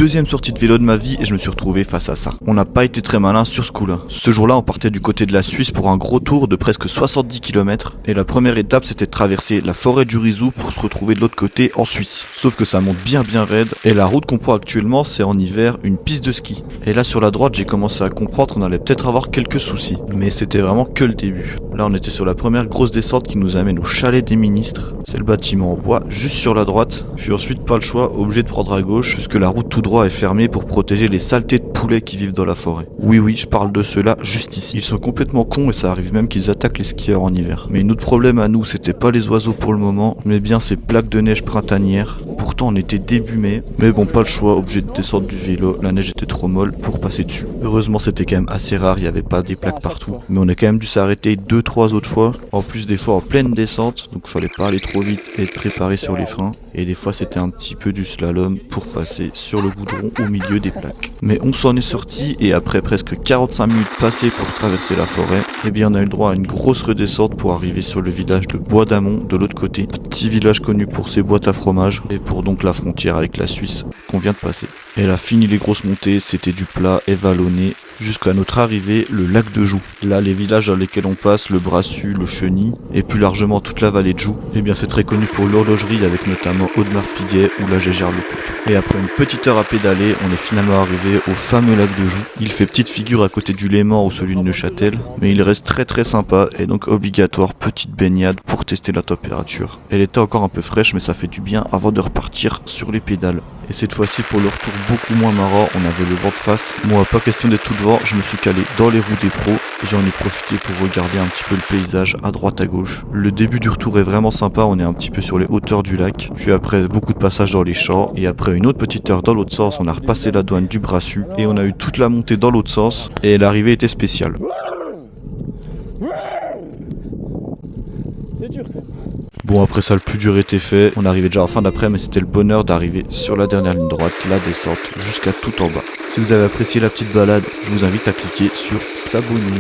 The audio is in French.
deuxième sortie de vélo de ma vie et je me suis retrouvé face à ça. On n'a pas été très malin sur ce coup-là. Ce jour-là, on partait du côté de la Suisse pour un gros tour de presque 70 km. Et la première étape, c'était de traverser la forêt du Rizou pour se retrouver de l'autre côté en Suisse. Sauf que ça monte bien raide. Et la route qu'on prend actuellement, c'est en hiver une piste de ski. Et là, sur la droite, j'ai commencé à comprendre qu'on allait peut-être avoir quelques soucis. Mais c'était vraiment que le début. Là, on était sur la première grosse descente qui nous amène au chalet des ministres. C'est le bâtiment en bois, juste sur la droite. Puis ensuite, pas le choix, obligé de prendre à gauche, puisque la route tout droit est fermée pour protéger les saletés de poulets qui vivent dans la forêt. Oui, je parle de ceux-là juste ici. Ils sont complètement cons et ça arrive même qu'ils attaquent les skieurs en hiver. Mais notre problème à nous, c'était pas les oiseaux pour le moment, mais bien ces plaques de neige printanières. Pourtant, on était début mai, mais bon, pas le choix, obligé de descendre du vélo. La neige était trop molle pour passer dessus. Heureusement, c'était quand même assez rare, il n'y avait pas des plaques partout. Mais on a quand même dû s'arrêter 2-3 autres fois. En plus, des fois en pleine descente, donc fallait pas aller trop vite et être préparé sur les freins. Et des fois, c'était un petit peu du slalom pour passer sur le goudron au milieu des plaques. Mais on s'en est sorti et après presque 45 minutes passées pour traverser la forêt, eh bien on a eu le droit à une grosse redescente pour arriver sur le village de Bois d'Amont de l'autre côté. Petit village connu pour ses boîtes à fromage et pour donc la frontière avec la Suisse qu'on vient de passer. Elle a fini les grosses montées, c'était du plat et vallonné. Jusqu'à notre arrivée, le lac de Joux. Là, les villages dans lesquels on passe, le Brassus, le Chenit, et plus largement toute la vallée de Joux, eh bien c'est très connu pour l'horlogerie avec notamment Audemars-Piguet ou la Gégère-le-Comte. Et après une petite heure à pédaler, on est finalement arrivé au fameux lac de Joux. Il fait petite figure à côté du Léman ou celui de Neuchâtel, mais il reste très sympa et donc obligatoire petite baignade pour tester la température. Elle était encore un peu fraîche mais ça fait du bien avant de repartir sur les pédales. Et cette fois-ci pour le retour beaucoup moins marrant, on avait le vent de face. Moi pas question d'être tout devant, je me suis calé dans les roues des pros et j'en ai profité pour regarder un petit peu le paysage à droite à gauche. Le début du retour est vraiment sympa, on est un petit peu sur les hauteurs du lac. Puis après beaucoup de passages dans les champs et après une autre petite heure dans l'autre sens, on a repassé la douane du Brassus et on a eu toute la montée dans l'autre sens et l'arrivée était spéciale. C'est dur quand même. Bon après ça le plus dur était fait, on arrivait déjà en fin d'après mais c'était le bonheur d'arriver sur la dernière ligne droite, la descente jusqu'à tout en bas. Si vous avez apprécié la petite balade, je vous invite à cliquer sur s'abonner.